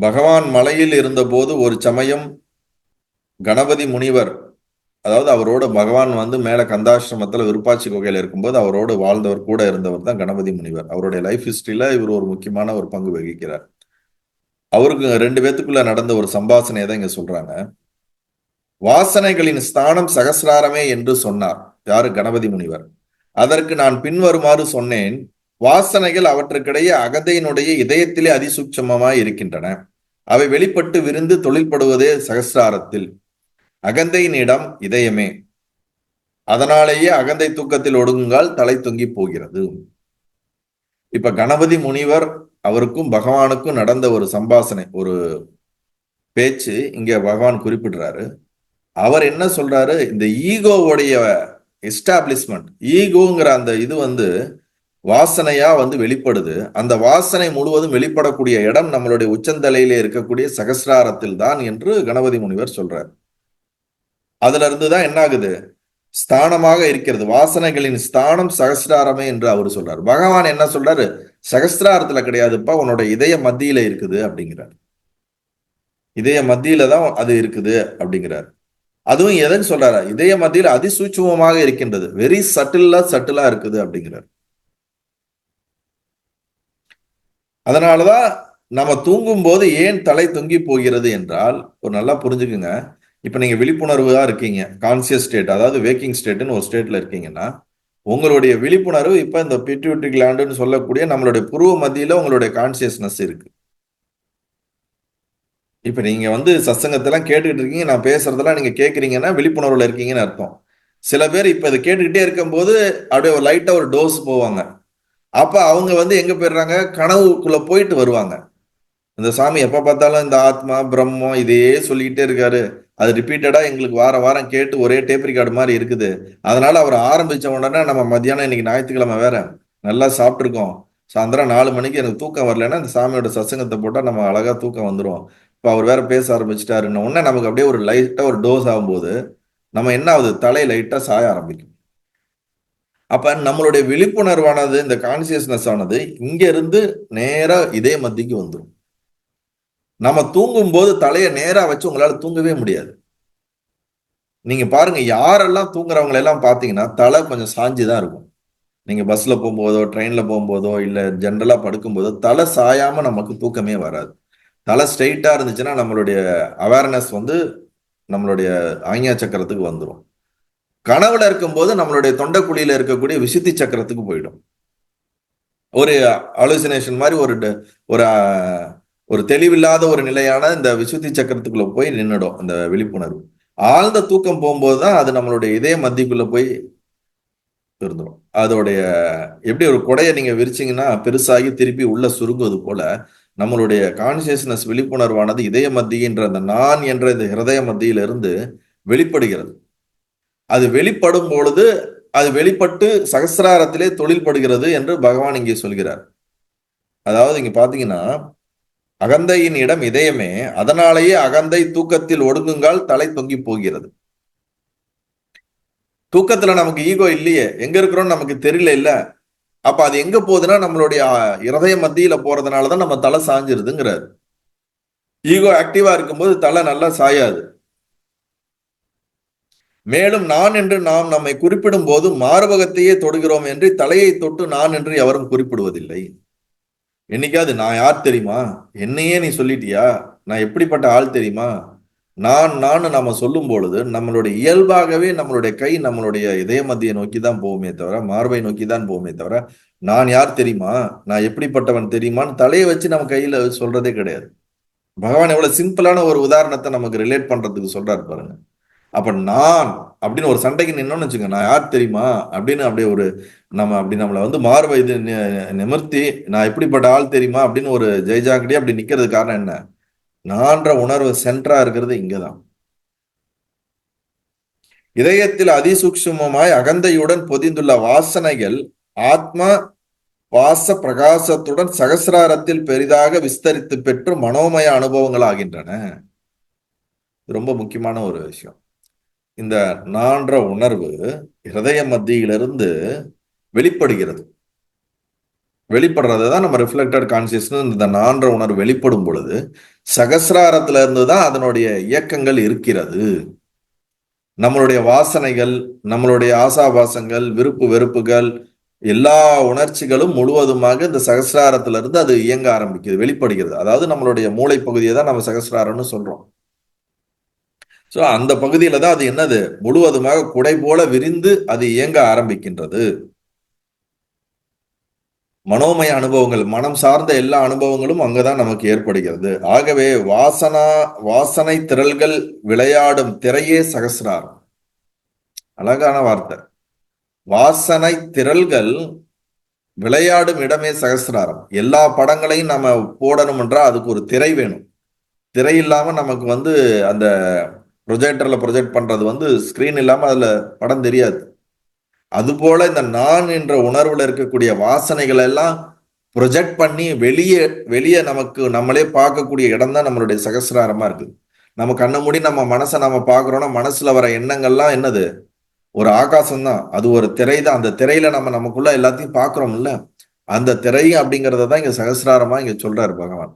பகவான் மலையில் இருந்தபோது ஒரு சமயம் கணபதி முனிவர், அதாவது அவரோட பகவான் மேல கந்தாசிரமத்துல விருப்பாட்சி குகையில இருக்கும்போது அவரோடு வாழ்ந்தவர், கூட இருந்தவர் தான் கணபதி முனிவர். அவருடைய லைஃப் ஹிஸ்டரியில இவர் ஒரு முக்கியமான ஒரு பங்கு வகிக்கிறார். அவருக்கு ரெண்டு பேத்துக்குள்ள நடந்த ஒரு சம்பாஷணையை தான் இங்க சொல்றாங்க. வாசனைகளின் ஸ்தானம் சகசிராரமே என்று சொன்னார். யாரு? கணபதி முனிவர். அதற்கு நான் பின்வருமாறு சொன்னேன். வாசனைகள் அவற்றுக்கிடையே அகந்தையினுடைய இதயத்திலே அதிசூட்சமமாய் இருக்கின்றன. அவை வெளிப்பட்டு விரிந்து தொழில்படுவதே சகசிராரத்தில். அகந்தையின் இடம் இதயமே. அதனாலேயே அகந்தை தூக்கத்தில் ஒடுங்குங்கால் தலை தொங்கி போகிறது. இப்ப கணபதி முனிவர் அவருக்கும் பகவானுக்கும் நடந்த ஒரு சம்பாஷணை, ஒரு பேச்சு இங்க பகவான் குறிப்பிடுறாரு. அவர் என்ன சொல்றாரு? இந்த ஈகோவுடைய எஸ்டாப்ளிஷ்மெண்ட், ஈகோங்கிற அந்த இது வாசனையா வெளிப்படுது. அந்த வாசனை முழுவதும் வெளிப்படக்கூடிய இடம் நம்மளுடைய உச்சந்தலையிலே இருக்கக்கூடிய சகசிராரத்தில் தான் என்று கணபதி முனிவர் சொல்றார். அதுல இருந்துதான் என்ன ஆகுது? ஸ்தானமாக இருக்கிறது. வாசனைகளின் ஸ்தானம் சகசிராரமே என்று அவர் சொல்றார். பகவான் என்ன சொல்றாரு? சகசிராரத்துல கிடையாதுப்பா, உன்னோட இதய மத்தியில இருக்குது அப்படிங்கிறார். இதய மத்தியில தான் அது இருக்குது அப்படிங்கிறார். அதுவும் எதுன்னு சொல்றாரு? இதய மத்தியில் அதிசூட்சமமாக இருக்கின்றது, வெரி சட்டிலா இருக்குது அப்படிங்கிறார். அதனாலதான் நம்ம தூங்கும் போது ஏன் தலை தொங்கி போகிறது என்றால், ஒரு நல்லா புரிஞ்சுக்குங்க. இப்ப நீங்க விழிப்புணர்வா இருக்கீங்க, கான்சியஸ் ஸ்டேட், அதாவது வேக்கிங் ஸ்டேட்னு ஒரு ஸ்டேட்ல இருக்கீங்கன்னா, உங்களுடைய விழிப்புணர்வு இப்ப இந்த பிட்யூட்டரி கிளாண்டுன்னு சொல்லக்கூடிய நம்மளுடைய புருவ மத்தியில உங்களுடைய கான்சியஸ்னஸ் இருக்கு. இப்ப நீங்க சத்சங்கத்தெல்லாம் கேட்டுக்கிட்டு இருக்கீங்க, நான் பேசுறதெல்லாம் நீங்க கேட்கறீங்கன்னா விழிப்புணர்வுல இருக்கீங்கன்னு அர்த்தம். சில பேர் இப்ப இதை கேட்டுக்கிட்டே இருக்கும்போது அப்படியே ஒரு லைட்டா ஒரு டோஸ் போவாங்க. அப்ப அவங்க எங்க போயிடுறாங்க? கனவுக்குள்ள போயிட்டு வருவாங்க. இந்த சாமி எப்ப பார்த்தாலும் இந்த ஆத்மா பிரம்மம் இதையே சொல்லிக்கிட்டே இருக்காரு. அது ரிப்பீட்டடா எங்களுக்கு வாரம் வாரம் கேட்டு ஒரே டேப் ரெக்கார்டு மாதிரி இருக்குது. அதனால அவர் ஆரம்பிச்ச உடனே நம்ம மத்தியானம், இன்னைக்கு ஞாயிற்றுக்கிழமை வேற, நல்லா சாப்பிட்டுருக்கோம், சாயந்தரம் 4 மணிக்கு எனக்கு தூக்கம் வரலன்னா இந்த சாமியோட சத்சங்கத்தை போட்டா நம்ம அழகா தூக்கம் வந்துடும். இப்போ அவர் வேற பேச ஆரம்பிச்சிட்டாருன்னு உடனே நமக்கு அப்படியே ஒரு லைட்டா ஒரு டோஸ் ஆகும்போது நம்ம என்ன ஆகுது? தலை லைட்டா சாய ஆரம்பிக்கும். அப்ப நம்மளுடைய விழிப்புணர்வானது, இந்த கான்சியஸ்னஸ் ஆனது இங்க இருந்து நேரா இதே மத்திக்கு வந்துடும். நம்ம தூங்கும் போது தலையை நேரா வச்சு உங்களால தூங்கவே முடியாது. நீங்க பாருங்க, யாரெல்லாம் தூங்குறவங்க எல்லாம் பாத்தீங்கன்னா தலை கொஞ்சம் சாஞ்சுதான் இருக்கும். நீங்க பஸ்ல போகும்போதோ ட்ரெயின்ல போகும்போதோ இல்ல ஜென்ரலா படுக்கும் போதோ தலை சாயாம நமக்கு தூக்கமே வராது. தலை ஸ்ட்ரெயிட்டா இருந்துச்சுன்னா நம்மளுடைய அவேர்னஸ் நம்மளுடைய ஆஞ்ஞா சக்கரத்துக்கு வந்துடும். கனவுல இருக்கும்போது நம்மளுடைய தொண்டைக்குழியில இருக்கக்கூடிய விசுத்தி சக்கரத்துக்கு போயிடும். ஒரு அலுசினேஷன் மாதிரி ஒரு ஒரு தெளிவில்லாத ஒரு நிலையான இந்த விசுத்தி சக்கரத்துக்குள்ள போய் நின்றுடும் அந்த விழிப்புணர்வு. ஆழ்ந்த தூக்கம் போகும்போதுதான் அது நம்மளுடைய இதய மத்திக்குள்ள போய் இருந்துடும். அதோடைய எப்படி ஒரு கொடையை நீங்க விரிச்சீங்கன்னா பெருசாகி திருப்பி உள்ள சுருங்குவது போல நம்மளுடைய கான்சியஸ்னஸ் விழிப்புணர்வானது இதய மத்தியின்ற அந்த நான் என்ற இந்த ஹிருதய மத்தியிலிருந்து வெளிப்படுகிறது. அது வெளிப்படும் பொழுது அது வெளிப்பட்டு சகசிராரத்திலே தொழில்படுகிறது என்று பகவான் இங்கே சொல்கிறார். அதாவது இங்க பாத்தீங்கன்னா, அகந்தையின் இடம் இதயமே, அதனாலேயே அகந்தை தூக்கத்தில் ஒடுங்குங்கால் தலை தொங்கி போகிறது. தூக்கத்துல நமக்கு ஈகோ இல்லையே, எங்க இருக்கிறோம் நமக்கு தெரியல இல்ல. அப்ப அது எங்க போகுதுன்னா நம்மளுடைய இருதய மத்தியில போறதுனாலதான் நம்ம தலை சாஞ்சிருதுங்கிறாரு. ஈகோ ஆக்டிவா இருக்கும்போது தலை நல்லா சாயாது. மேலும் நான் என்று நாம் நம்மை குறிப்பிடும் போது மார்பகத்தையே தொடுகிறோம் என்று தலையை தொட்டு நான் என்று எவரும் குறிப்பிடுவதில்லை. என்னைக்காவது நான் யார் தெரியுமா, என்னையே நீ சொல்லிட்டியா, நான் எப்படிப்பட்ட ஆள் தெரியுமா, நான் நம்ம சொல்லும் பொழுது நம்மளுடைய இயல்பாகவே நம்மளுடைய கை நம்மளுடைய இதய மத்தியை நோக்கி தான் போகுமே தவிர, மார்பை நோக்கி தான் போகுமே தவிர, நான் யார் தெரியுமா, நான் எப்படிப்பட்டவன் தெரியுமான்னு தலையை வச்சு நம்ம கையில சொல்றதே கிடையாது. பகவான் எவ்வளவு சிம்பிளான ஒரு உதாரணத்தை நமக்கு ரிலேட் பண்றதுக்கு சொல்றாரு பாருங்க. அப்ப நான் அப்படின்னு ஒரு சண்டைக்கு நின்னோம்னு வச்சுங்க, நான் யார் தெரியுமா அப்படின்னு அப்படியே ஒரு நம்ம அப்படி நம்மளை மார்பை நிமிர்த்தி நான் எப்படிப்பட்ட ஆள் தெரியுமா அப்படின்னு ஒரு ஜெய்ஜாங்கடியே அப்படி நிக்கிறது காரணம் என்ன? நான்ற உணர்வு சென்டரா இருக்கிறது இங்கதான். இதயத்தில் அதிசூக்ஷ்மமாய் அகந்தையுடன் பொதிந்துள்ள வாசனைகள் ஆத்மா வாச பிரகாசத்துடன் சகசிராரத்தில் பெரிதாக விஸ்தரித்து பெற்று மனோமய அனுபவங்கள் ஆகின்றன. ரொம்ப முக்கியமான ஒரு விஷயம். இந்த நான்ற உணர்வு ஹிருதய மத்தியிலிருந்து வெளிப்படுகிறது. வெளிப்படுறதை தான் நம்ம ரிஃப்ளெக்டட் கான்சியஸ்னஸ், இந்த நான்ற உணர்வு வெளிப்படும் பொழுது சகசிராரத்துல இருந்து தான் அதனுடைய இயக்கங்கள் இருக்கிறது. நம்மளுடைய வாசனைகள், நம்மளுடைய ஆசாபாசங்கள், விருப்பு வெறுப்புகள், எல்லா உணர்ச்சிகளும் முழுவதுமாக இந்த சகசிராரத்திலிருந்து அது இயங்க ஆரம்பிக்குது, வெளிப்படுகிறது. அதாவது நம்மளுடைய மூளை பகுதியை தான் நம்ம சகசிராரம்னு சொல்றோம். ஸோ அந்த பகுதியில தான் அது என்னது, முழுவதுமாக குடை போல விரிந்து அது இயங்க ஆரம்பிக்கின்றது. மனோமய அனுபவங்கள், மனம் சார்ந்த எல்லா அனுபவங்களும் அங்கதான் நமக்கு ஏற்படுகிறது. ஆகவே வாசனை திரள்கள் விளையாடும் திரையே சகசிராரம். அழகான வார்த்தை. வாசனை திரள்கள் விளையாடும் இடமே சகசிராரம். எல்லா படங்களையும் நம்ம போடணும்ன்றா அதுக்கு ஒரு திரை வேணும். திரை இல்லாம நமக்கு அந்த ப்ரொஜெக்டர்ல ப்ரொஜெக்ட் பண்றது ஸ்கிரீன் இல்லாம அதுல படம் தெரியாது. அதுபோல இந்த நான் என்ற உணர்வுல இருக்கக்கூடிய வாசனைகள் எல்லாம் ப்ரொஜெக்ட் பண்ணி வெளியே வெளியே நமக்கு நம்மளே பார்க்கக்கூடிய இடம் தான் நம்மளுடைய சகசிராரமா இருக்கு. நம்ம கண்ணை மூடி நம்ம மனசை நம்ம பார்க்கிறோம்னா மனசுல வர எண்ணங்கள்லாம் என்னது, ஒரு ஆகாசம் தான். அது ஒரு திரை தான். அந்த திரையில நம்ம நமக்குள்ள எல்லாத்தையும் பார்க்கிறோம்ல, அந்த திரை அப்படிங்கறத தான் இங்க சகசிராரமா இங்க சொல்றாரு பகவான்.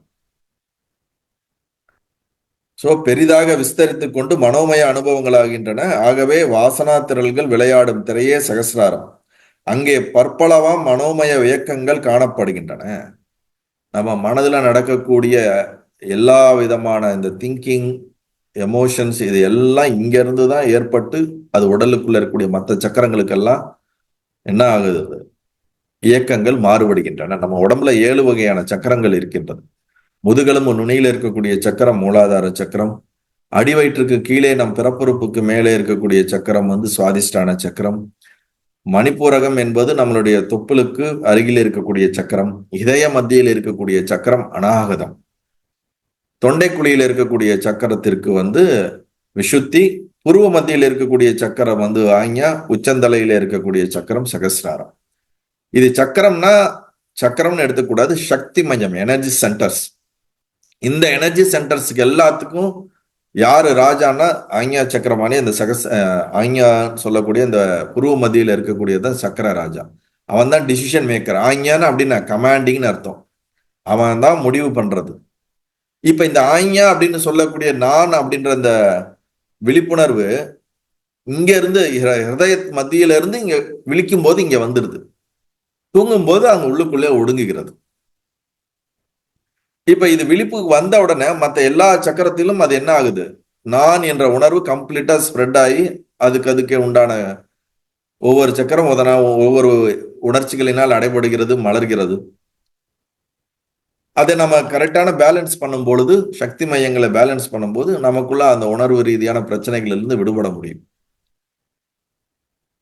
சோ பெரிதாக விஸ்தரித்துக் கொண்டு மனோமய அனுபவங்களாகின்றன. ஆகவே வாசனா திரள்கள் விளையாடும் திரையே சகசிராரம். அங்கே பற்பலவாம் மனோமய இயக்கங்கள் காணப்படுகின்றன. நம்ம மனதுல நடக்கக்கூடிய எல்லா விதமான இந்த திங்கிங், எமோஷன்ஸ், இது எல்லாம் இங்க இருந்து தான் ஏற்பட்டு அது உடலுக்குள்ள இருக்கக்கூடிய மற்ற சக்கரங்களுக்கெல்லாம் என்ன ஆகுது, இயக்கங்கள் மாறுபடுகின்றன. நம்ம உடம்புல 7 வகையான சக்கரங்கள் இருக்கின்றது. முதுகெலும்பு நுனியில இருக்கக்கூடிய சக்கரம் மூலாதார சக்கரம். அடிவயிற்றுக்கு கீழே நம் பிறப்புறுப்புக்கு மேலே இருக்கக்கூடிய சக்கரம் சுவாதிஷ்டான சக்கரம். மணிப்பூரகம் என்பது நம்மளுடைய தொப்புளுக்கு அருகில் இருக்கக்கூடிய சக்கரம். இதய மத்தியில் இருக்கக்கூடிய சக்கரம் அநாகதம். தொண்டைக்குழியில் இருக்கக்கூடிய சக்கரத்திற்கு விஷுத்தி. புருவ மத்தியில் இருக்கக்கூடிய சக்கரம் ஆக்ஞா. உச்சந்தலையில இருக்கக்கூடிய சக்கரம் சகசிராரம். இது சக்கரம்னு எடுத்துக்கூடாது, சக்தி மையம், எனர்ஜி சென்டர்ஸ். இந்த எனர்ஜி சென்டர்ஸ்க்கு எல்லாத்துக்கும் யாரு ராஜான்னா ஆக்ஞா சக்கரமானி. அந்த ஆக்ஞா சொல்லக்கூடிய இந்த புருவ மத்தியில இருக்கக்கூடியதான் சக்கர ராஜா. அவன் தான் டிசிஷன் மேக்கர். ஆக்ஞான்னு அப்படின்னா கமாண்டிங்னு அர்த்தம். அவன் தான் முடிவு பண்றது. இப்ப இந்த ஆக்ஞா அப்படின்னு சொல்லக்கூடிய நான் அப்படின்ற இந்த விழிப்புணர்வு இங்க இருந்து ஹிருதய மத்தியில இருந்து இங்க விழிக்கும் போது இங்க வந்துடுது. தூங்கும் போது அங்க உள்ளுக்குள்ளே ஒடுங்குகிறது. இப்ப இது விழிப்புக்கு வந்த உடனே மற்ற எல்லா சக்கரத்திலும் அது என்ன ஆகுது, நான் என்ற உணர்வு கம்ப்ளீட்டா ஸ்ப்ரெட் ஆகி அதுக்கு உண்டான ஒவ்வொரு சக்கரம் ஒவ்வொரு உணர்ச்சிகளினால் அடைபடுகிறது, மலர்கிறது. அதை நம்ம கரெக்டான பேலன்ஸ் பண்ணும் பொழுது, சக்தி மையங்களை பேலன்ஸ் பண்ணும்போது நமக்குள்ள அந்த உணர்வு ரீதியான பிரச்சனைகள் இருந்து விடுபட முடியும்.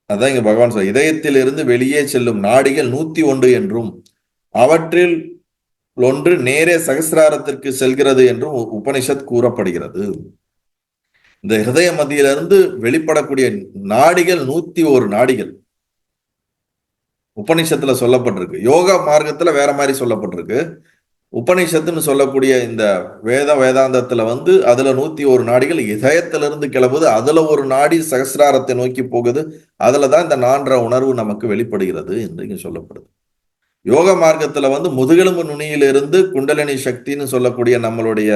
அதான் இங்க பகவான் சொல்ற, இதயத்திலிருந்து வெளியே செல்லும் நாடிகள் 101 என்றும் அவற்றில் ஒன்று நேரே சகசிராரத்திற்கு செல்கிறது என்றும் உபனிஷத் கூறப்படுகிறது. இந்த ஹிருதய மத்தியிலிருந்து வெளிப்படக்கூடிய நாடிகள் 101 நாடிகள் உபனிஷத்துல சொல்லப்பட்டிருக்கு. யோகா மார்க்கத்துல வேற மாதிரி சொல்லப்பட்டிருக்கு. உபனிஷத்துன்னு சொல்லக்கூடிய இந்த வேதாந்தத்துல அதுல 101 நாடிகள் இதயத்திலிருந்து கிளம்புது. அதுல ஒரு நாடி சகசிராரத்தை நோக்கி போகுது. அதுலதான் இந்த நான்ற உணர்வு நமக்கு வெளிப்படுகிறது என்று இங்க சொல்லப்படுது. யோக மார்க்கத்துல முதுகெலும்பு நுனியிலிருந்து குண்டலினி சக்தின்னு சொல்லக்கூடிய நம்மளுடைய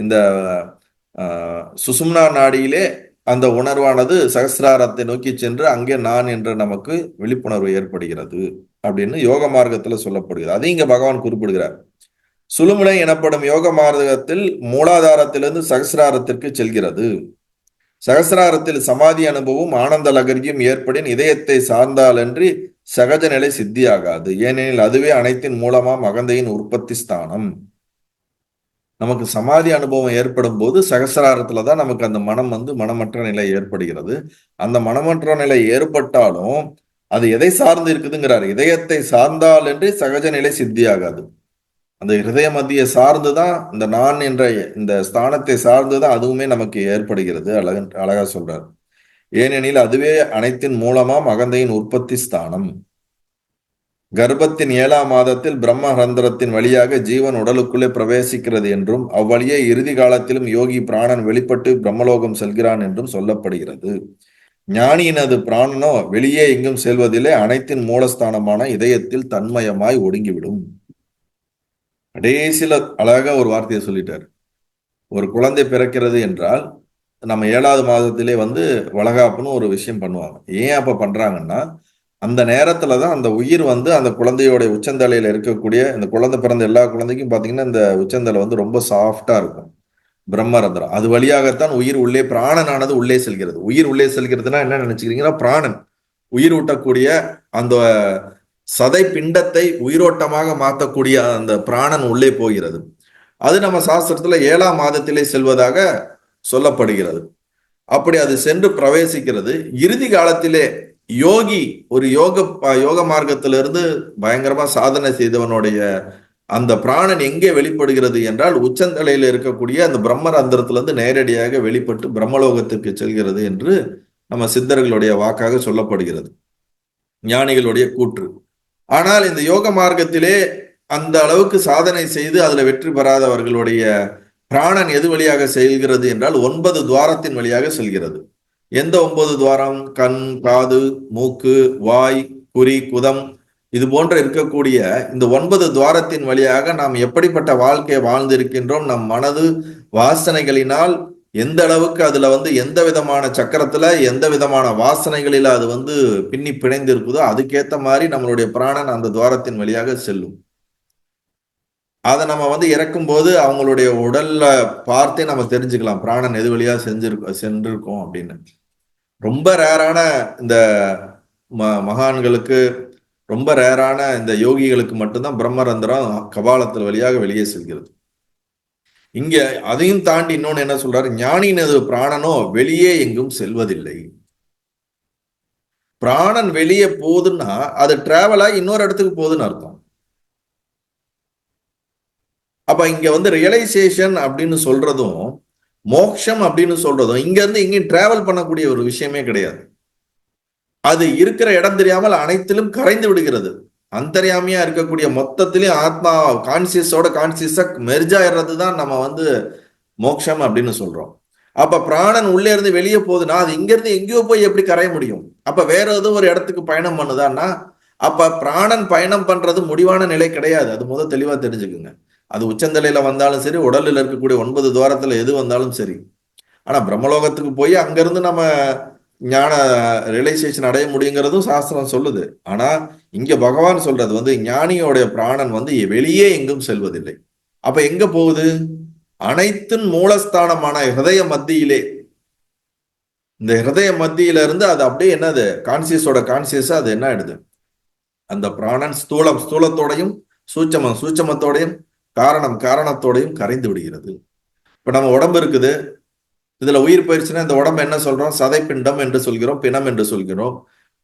இந்த சுசும்னா நாடியிலே அந்த உணர்வானது சகசிராரத்தை நோக்கி சென்று அங்கே நான் என்று நமக்கு விழிப்புணர்வு ஏற்படுகிறது அப்படின்னு யோக மார்க்கத்துல சொல்லப்படுகிறது. அதை இங்க பகவான் குறிப்பிடுகிறார். சுழுமுனை எனப்படும் யோக மார்க்கத்தில் மூலாதாரத்திலிருந்து சகசிராரத்திற்கு செல்கிறது. சகசிராரத்தில் சமாதி அனுபவம் ஆனந்த லகரியும் ஏற்படின் இதயத்தை சார்ந்தாலன்றி சகஜ நிலை சித்தியாகாது. ஏனெனில் அதுவே அனைத்தின் மூலமாம் அகந்தையின் உற்பத்தி ஸ்தானம். நமக்கு சமாதி அனுபவம் ஏற்படும் போது சகசிராரத்துலதான் நமக்கு அந்த மனம் மனமற்ற நிலை ஏற்படுகிறது. அந்த மனமற்ற நிலை ஏற்பட்டாலும் அது எதை சார்ந்து இருக்குதுங்கிறார். இதயத்தை சார்ந்தாலன்றி சகஜ நிலை சித்தியாகாது. அந்த ஹிருதய மத்தியை சார்ந்துதான், இந்த நான் என்ற இந்த ஸ்தானத்தை சார்ந்துதான் அதுவுமே நமக்கு ஏற்படுகிறது. அழகா சொல்றார். ஏனெனில் அதுவே அனைத்தின் மூலமாம் அகந்தையின் உற்பத்தி ஸ்தானம். கர்ப்பத்தின் 7ஆம் மாதத்தில் பிரம்மரந்திரத்தின் வழியாக ஜீவன் உடலுக்குள்ளே பிரவேசிக்கிறது என்றும் அவ்வழியே இறுதி காலத்திலும் யோகி பிராணன் வெளிப்பட்டு பிரம்மலோகம் செல்கிறான் என்றும் சொல்லப்படுகிறது. ஞானியினது பிராணனோ வெளியே எங்கும் செல்வதில்லை, அனைத்தின் மூலஸ்தானமான இதயத்தில் தன்மயமாய் ஒடுங்கிவிடும். கடைசியில அழகா ஒரு வார்த்தையை சொல்லிட்டார். ஒரு குழந்தை பிறக்கிறது என்றால் நம்ம 7வது மாதத்திலே வந்து வளகாப்புன்னு ஒரு விஷயம் பண்ணுவாங்க. ஏன் அப்ப பண்றாங்கன்னா, அந்த நேரத்துல தான் அந்த உயிர் வந்து அந்த குழந்தையோட உச்சந்தலையில இருக்கக்கூடிய, இந்த குழந்தை பிறந்த எல்லா குழந்தைக்கும் பாத்தீங்கன்னா இந்த உச்சந்தலை வந்து ரொம்ப சாஃப்டா இருக்கும். பிரம்மரந்திரம். அது வழியாகத்தான் உயிர் உள்ளே, பிராணனானது உள்ளே செல்கிறது. உயிர் உள்ளே செல்கிறதுனா என்ன நினைச்சுக்கிறீங்கன்னா, பிராணன் உயிர் ஊட்டக்கூடிய அந்த சதை பிண்டத்தை உயிரோட்டமாக மாற்றக்கூடிய அந்த பிராணன் உள்ளே போகிறது. அது நம்ம சாஸ்திரத்துல 7ஆம் மாதத்திலே செல்வதாக சொல்லப்படுகிறது. அப்படி அது சென்று பிரவேசிக்கிறது. இறுதி காலத்திலே யோகி, ஒரு யோக மார்க்கத்திலிருந்து பயங்கரமா சாதனை செய்தவனுடைய அந்த பிராணன் எங்கே வெளிப்படுகிறது என்றால், உச்சந்தலையில் இருக்கக்கூடிய அந்த பிரம்மரந்திரத்திலிருந்து நேரடியாக வெளிப்பட்டு பிரம்மலோகத்திற்கு செல்கிறது என்று நம்ம சித்தர்களுடைய வாக்காக சொல்லப்படுகிறது, ஞானிகளுடைய கூற்று. ஆனால் இந்த யோக மார்க்கத்திலே அந்த அளவுக்கு சாதனை செய்து அதுல வெற்றி பெறாதவர்களுடைய பிராணன் எது வழியாக செல்கிறது என்றால் 9 துவாரத்தின் வழியாக செல்கிறது. எந்த 9 துவாரம்? கண், காது, மூக்கு, வாய், குறி, குதம், இது போன்ற இருக்கக்கூடிய இந்த 9 துவாரத்தின் வழியாக நாம் எப்படிப்பட்ட வாழ்க்கையை வாழ்ந்திருக்கின்றோம், நம் மனது வாசனைகளினால் எந்த அளவுக்கு அதுல வந்து எந்த விதமான சக்கரத்துல எந்த விதமான வாசனைகளில அது வந்து பின்னி பிணைந்து இருக்குதோ அதுக்கேத்த மாதிரி நம்மளுடைய பிராணன் அந்த துவாரத்தின் வழியாக செல்லும். அதை நம்ம வந்து இறக்கும் போது அவங்களுடைய உடல்ல பார்த்தே நம்ம தெரிஞ்சுக்கலாம் பிராணன் எது வழியா சென்றிருக்கோம் அப்படின்னு. ரொம்ப ரேரான இந்த மகான்களுக்கு, ரொம்ப ரேரான இந்த யோகிகளுக்கு மட்டும்தான் பிரம்மரந்திரம் கபாலத்தில் வழியாக வெளியே செல்கிறது. இங்க அதையும் தாண்டி இன்னொன்னு என்ன சொல்றாரு, ஞானியினது பிராணனோ வெளியே எங்கும் செல்வதில்லை. பிராணன் வெளியே போகுதுன்னா அது டிராவலா இன்னொரு இடத்துக்கு போகுதுன்னு அர்த்தம். அப்ப இங்க வந்து ரியலைசேஷன் அப்படின்னு சொல்றதும் மோக்ஷம் அப்படின்னு சொல்றதும் இங்க இருந்து இங்கேயும் டிராவல் பண்ணக்கூடிய ஒரு விஷயமே கிடையாது. அது இருக்கிற இடம் தெரியாமல் அனைத்திலும் கரைந்து விடுகிறது. அந்தர்யாமியா இருக்கக்கூடிய மொத்தத்திலையும் ஆத்மா கான்சியஸோட கான்சியஸா மெர்ஜ் ஆயிடுறது தான் நம்ம வந்து மோக்ஷம் அப்படின்னு சொல்றோம். அப்ப பிராணன் உள்ளே இருந்து வெளியே போகுதுன்னா அது இங்க இருந்து எங்கேயோ போய் எப்படி கரைய முடியும்? அப்ப வேற ஏதோ ஒரு இடத்துக்கு பயணம் பண்ணுதான்னா, அப்ப பிராணன் பயணம் பண்றது முடிவான நிலை கிடையாது. அது முதல் தெளிவா தெரிஞ்சுக்குங்க. அது உச்சந்தலையில வந்தாலும் சரி, உடலில் இருக்கக்கூடிய 9 துவாரத்துல எது வந்தாலும் சரி. ஆனா பிரம்மலோகத்துக்கு போய் அங்கிருந்து நம்ம ஞான ரியலைசேஷன் அடைய முடியுங்கிறதும் சாஸ்திரம் சொல்லுது. ஆனா இங்க பகவான் சொல்றது வந்து ஞானியோடைய பிராணன் வந்து வெளியே எங்கும் செல்வதில்லை. அப்ப எங்க போகுது? அனைத்தின் மூலஸ்தானமான ஹிருதய மத்தியிலே. இந்த ஹிருதய மத்தியில இருந்து அது அப்படியே என்னது, கான்சியஸோட கான்சியஸா அது என்ன ஆயிடுது, அந்த பிராணன் ஸ்தூலம் ஸ்தூலத்தோடையும் சூட்சமம் சூட்சமத்தோடையும் காரணம் காரணத்தோடையும் கரைந்து விடுகிறது. இப்ப நம்ம உடம்பு இருக்குது, இதுல உயிர் போயிருச்சுன்னா இந்த உடம்பு என்ன சொல்றோம்? சதை பிண்டம் என்று சொல்கிறோம், பிணம் என்று சொல்கிறோம்.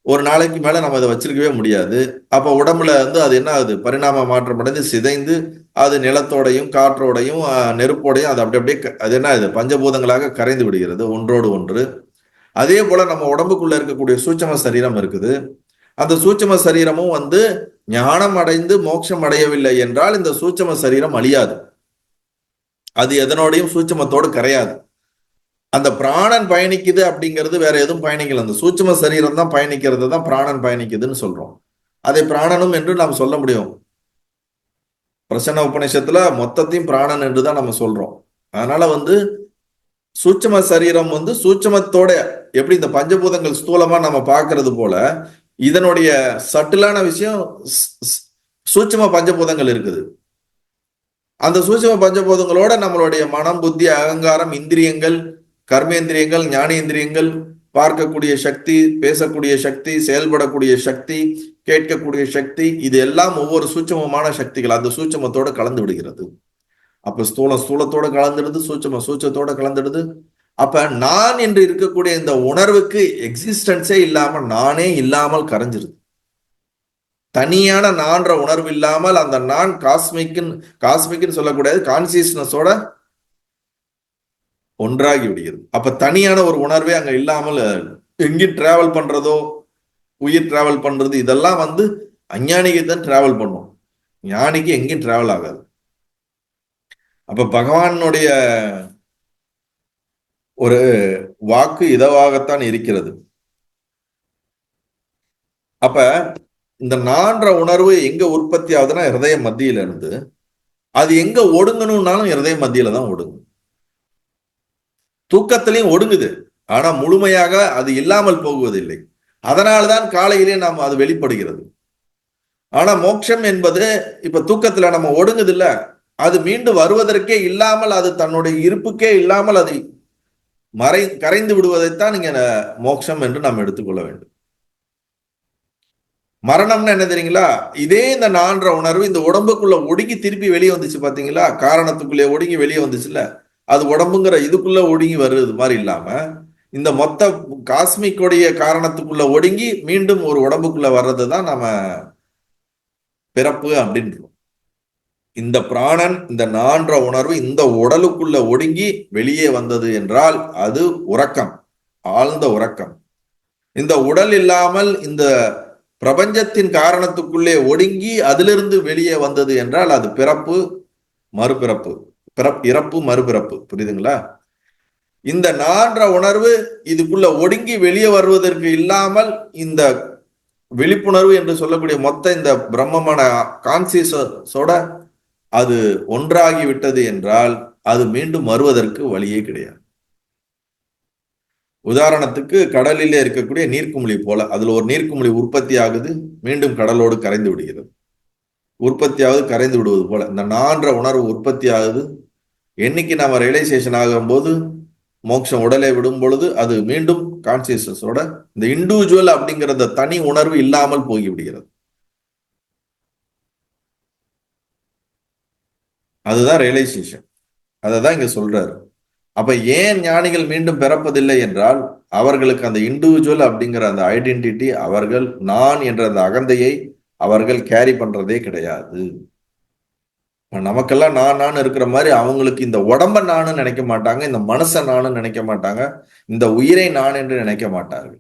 ஒரு நாளைக்கு மேல நம்ம அதை வச்சிருக்கவே முடியாது. அப்ப உடம்புல வந்து அது என்ன ஆகுது, பரிணாம மாற்றமடைந்து சிதைந்து அது நிலத்தோடையும் காற்றோடையும் நெருப்போடையும் அது அப்படி அப்படியே அது என்ன ஆகுது, பஞ்சபூதங்களாக கரைந்து விடுகிறது ஒன்றோடு ஒன்று. அதே போல நம்ம உடம்புக்குள்ள இருக்கக்கூடிய சூட்சம சரீரம் இருக்குது. அந்த சூட்சம சரீரமும் வந்து ஞானம் அடைந்து மோட்சம் அடையவில்லை என்றால் இந்த சூட்சம சரீரம் அழியாது. அது எதனோடையும் சூட்சமத்தோடு கரையாது. அந்த பிராணன் பயணிக்குது அப்படிங்கிறது வேற எதுவும் பயணிக்கல, அந்த சூட்சும சரீரம் தான் பயணிக்கிறது தான் பிராணன் பயணிக்குதுன்னு சொல்றோம். அதை பிராணனும் என்று நாம் சொல்ல முடியும். பிரசன்ன உபநிஷத்துல மொத்தத்தையும் பிராணன் என்று தான் நம்ம சொல்றோம். அதனால வந்து சூட்சும சரீரம் வந்து சூட்சுமத்தோட எப்படி இந்த பஞ்சபூதங்கள் ஸ்தூலமா நம்ம பார்க்கறது போல இதனுடைய சட்டிலான விஷயம் சூட்சும பஞ்சபூதங்கள் இருக்குது. அந்த சூட்சும பஞ்சபூதங்களோட நம்மளுடைய மனம், புத்தி, அகங்காரம், இந்திரியங்கள், கர்மேந்திரியங்கள், ஞானேந்திரியங்கள், பார்க்கக்கூடிய சக்தி, பேசக்கூடிய சக்தி, செயல்படக்கூடிய சக்தி, கேட்கக்கூடிய சக்தி, இது எல்லாம் ஒவ்வொரு சூட்சமமான சக்திகள் அந்த சூட்சமத்தோட கலந்து விடுகிறது. அப்ப ஸ்தூலம் ஸ்தூலத்தோட கலந்துடுது, சூட்சம சூட்சத்தோட கலந்துடுது. அப்ப நான் என்று இருக்கக்கூடிய இந்த உணர்வுக்கு எக்ஸிஸ்டன்ஸே இல்லாமல் நானே இல்லாமல் கரைஞ்சிருது. தனியான நான்ற உணர்வு இல்லாமல் அந்த நான் காஸ்மிக்னு சொல்லக்கூடாது, கான்சியஸ்னஸோட ஒன்றாகி விடுகிறது. அப்ப தனியான ஒரு உணர்வே அங்க இல்லாமல் எங்கேயும் டிராவல் பண்றதோ, உயிர் டிராவல் பண்றது இதெல்லாம் வந்து அஞ்ஞானிக்கு தான் டிராவல் பண்ணும், ஞானிக்கு எங்கேயும் டிராவல் ஆகாது. அப்ப பகவானுடைய ஒரு வாக்கு இதவாகத்தான் இருக்கிறது. அப்ப இந்த நான்ற உணர்வு எங்க உற்பத்தி ஆகுதுன்னா ஹிருதய மத்தியில இருந்து. அது எங்க ஒடுங்கணும்னாலும் ஹிருதய மத்தியில தான் ஒடுங்கும். தூக்கத்திலையும் ஒடுங்குது, ஆனா முழுமையாக அது இல்லாமல் போகுவதில்லை. அதனால்தான் காலையிலே நாம் அது வெளிப்படுகிறது. ஆனா மோட்சம் என்பது இப்ப தூக்கத்துல நம்ம ஒடுங்குது இல்ல, அது மீண்டும் வருவதற்கே இல்லாமல், அது தன்னுடைய இருப்புக்கே இல்லாமல் அது கரைந்து விடுவதைத்தான் நீங்க மோட்சம் என்று நாம் எடுத்துக்கொள்ள வேண்டும். மரணம்னு என்ன தெரியுங்களா? இதே இந்த நான்ற உணர்வு இந்த உடம்புக்குள்ள ஒடுங்கி திருப்பி வெளியே வந்துச்சு பாத்தீங்களா? காரணத்துக்குள்ளே ஒடுங்கி வெளியே வந்துச்சுல்ல, அது உடம்புங்கிற இதுக்குள்ள ஒடுங்கி வருது மாதிரி இல்லாம, இந்த மொத்த காஸ்மிக்குடைய காரணத்துக்குள்ள ஒடுங்கி மீண்டும் ஒரு உடம்புக்குள்ள வர்றது தான் நாம பிறப்பு அப்படின்றோம். இந்த பிராணன், இந்த நான்ற உணர்வு இந்த உடலுக்குள்ள ஒடுங்கி வெளியே வந்தது என்றால் அது உறக்கம், ஆழ்ந்த உறக்கம். இந்த உடல் இல்லாமல் இந்த பிரபஞ்சத்தின் காரணத்துக்குள்ளே ஒடுங்கி அதிலிருந்து வெளியே வந்தது என்றால் அது பிறப்பு, மறுபிறப்பு, இறப்பு, மறுபிறப்பு. புரியுதுங்களா? இந்த நான்ற உணர்வு இதுக்குள்ள ஒடுங்கி வெளியே வருவதற்கு இல்லாமல் இந்த விழிப்புணர்வு என்று சொல்லக்கூடிய மொத்த இந்த பிரம்மமான கான்சியஸோட அது ஒன்றாகி விட்டது என்றால் அது மீண்டும் வருவதற்கு வழியே கிடையாது. உதாரணத்துக்கு கடலிலே இருக்கக்கூடிய நீர்க்குமிழி போல, அதுல ஒரு நீர்க்குமிழி உற்பத்தி ஆகுது, மீண்டும் கடலோடு கரைந்து விடுகிறது. உற்பத்தி ஆகுது, கரைந்து விடுவது போல இந்த நான்ற உணர்வு உற்பத்தி ஆகுது. என்னைக்கு நாம ரியலைசேஷன் ஆகும் போது, மோட்சம் உடலை விடும் பொழுது அது மீண்டும் கான்சியஸோட இந்த இண்டிவிஜுவல் அப்படிங்கிற தனி உணர்வு இல்லாமல் போய்விடுகிறது. அதுதான் ரியலைசேஷன். அதை தான் இங்க சொல்றாரு. அப்ப ஏன் ஞானிகள் மீண்டும் பிறப்பதில்லை என்றால், அவர்களுக்கு அந்த இண்டிவிஜுவல் அப்படிங்கிற அந்த ஐடென்டிட்டி, அவர்கள் நான் என்ற அந்த அகந்தையை அவர்கள் கேரி பண்றதே கிடையாது. நமக்கெல்லாம் நான் இருக்கிற மாதிரி அவங்களுக்கு இந்த உடம்ப நானு நினைக்க மாட்டாங்க, இந்த மனசை நானு நினைக்க மாட்டாங்க, இந்த உயிரை நான் என்று நினைக்க மாட்டார்கள்.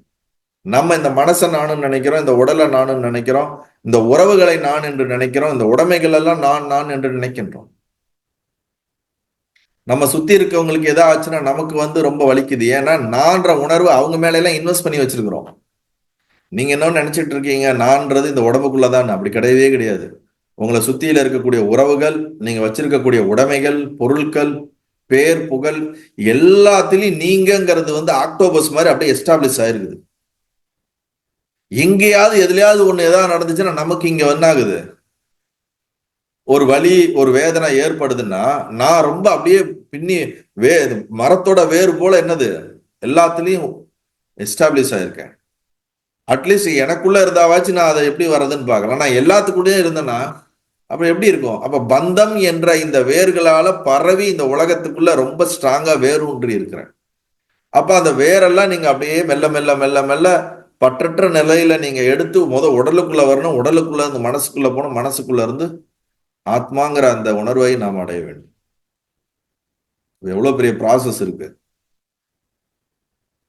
நம்ம இந்த மனசை நானு நினைக்கிறோம், இந்த உடலை நானு நினைக்கிறோம், இந்த உறவுகளை நான் என்று நினைக்கிறோம், இந்த உடைமைகள் எல்லாம் நான் என்று நினைக்கின்றோம். நம்ம சுத்தி இருக்கவங்களுக்கு எதா ஆச்சுன்னா நமக்கு ரொம்ப வலிக்குது. ஏன்னா நான்ற உணர்வு அவங்க மேல எல்லாம் இன்வெஸ்ட் பண்ணி வச்சிருக்கிறோம். நீங்க என்ன நினைச்சிட்டு இருக்கீங்க, நான்றது இந்த உடம்புக்குள்ளதான்? அப்படி கிடையவே கிடையாது. உங்களை சுத்தியில இருக்கக்கூடிய உறவுகள், நீங்க வச்சிருக்கக்கூடிய உடைமைகள், பொருட்கள், பேர் புகழ் எல்லாத்திலையும் நீங்கிறது ஆக்டோபஸ் மாதிரி அப்படியே எஸ்டாப்ளிஷ் ஆயிருக்குது. எங்கேயாவது எதுலயாவது ஒண்ணு ஏதாவது நடந்துச்சுன்னா நமக்கு இங்க என்ன ஆகுது, ஒரு வலி, ஒரு வேதனை ஏற்படுதுன்னா நான் ரொம்ப அப்படியே பின்னி மரத்தோட வேறு போல என்னது எல்லாத்துலயும் எஸ்டாப்ளிஷ் ஆயிருக்கேன். அட்லீஸ்ட் எனக்குள்ள இருந்தாவாச்சு நான் அதை எப்படி வர்றதுன்னு பாக்கலாம். நான் எல்லாத்துக்கூடயும் இருந்தேன்னா அப்ப எப்படி இருக்கும்? அப்ப பந்தம் என்ற இந்த வேர்களால பரவி இந்த உலகத்துக்குள்ள ரொம்ப ஸ்ட்ராங்கா வேரூன்றி இருக்கிறேன். அப்ப அந்த வேரெல்லாம் நீங்க அப்படியே மெல்ல மெல்ல மெல்ல மெல்ல பற்றற்ற நிலையில நீங்க எடுத்து உடலுக்குள்ள வரணும், உடலுக்குள்ள இருந்து மனசுக்குள்ள போகணும், மனசுக்குள்ள இருந்து ஆத்மாங்கிற அந்த உணர்வை நாம் அடைய வேண்டும். எவ்வளவு பெரிய ப்ராசஸ் இருக்கு.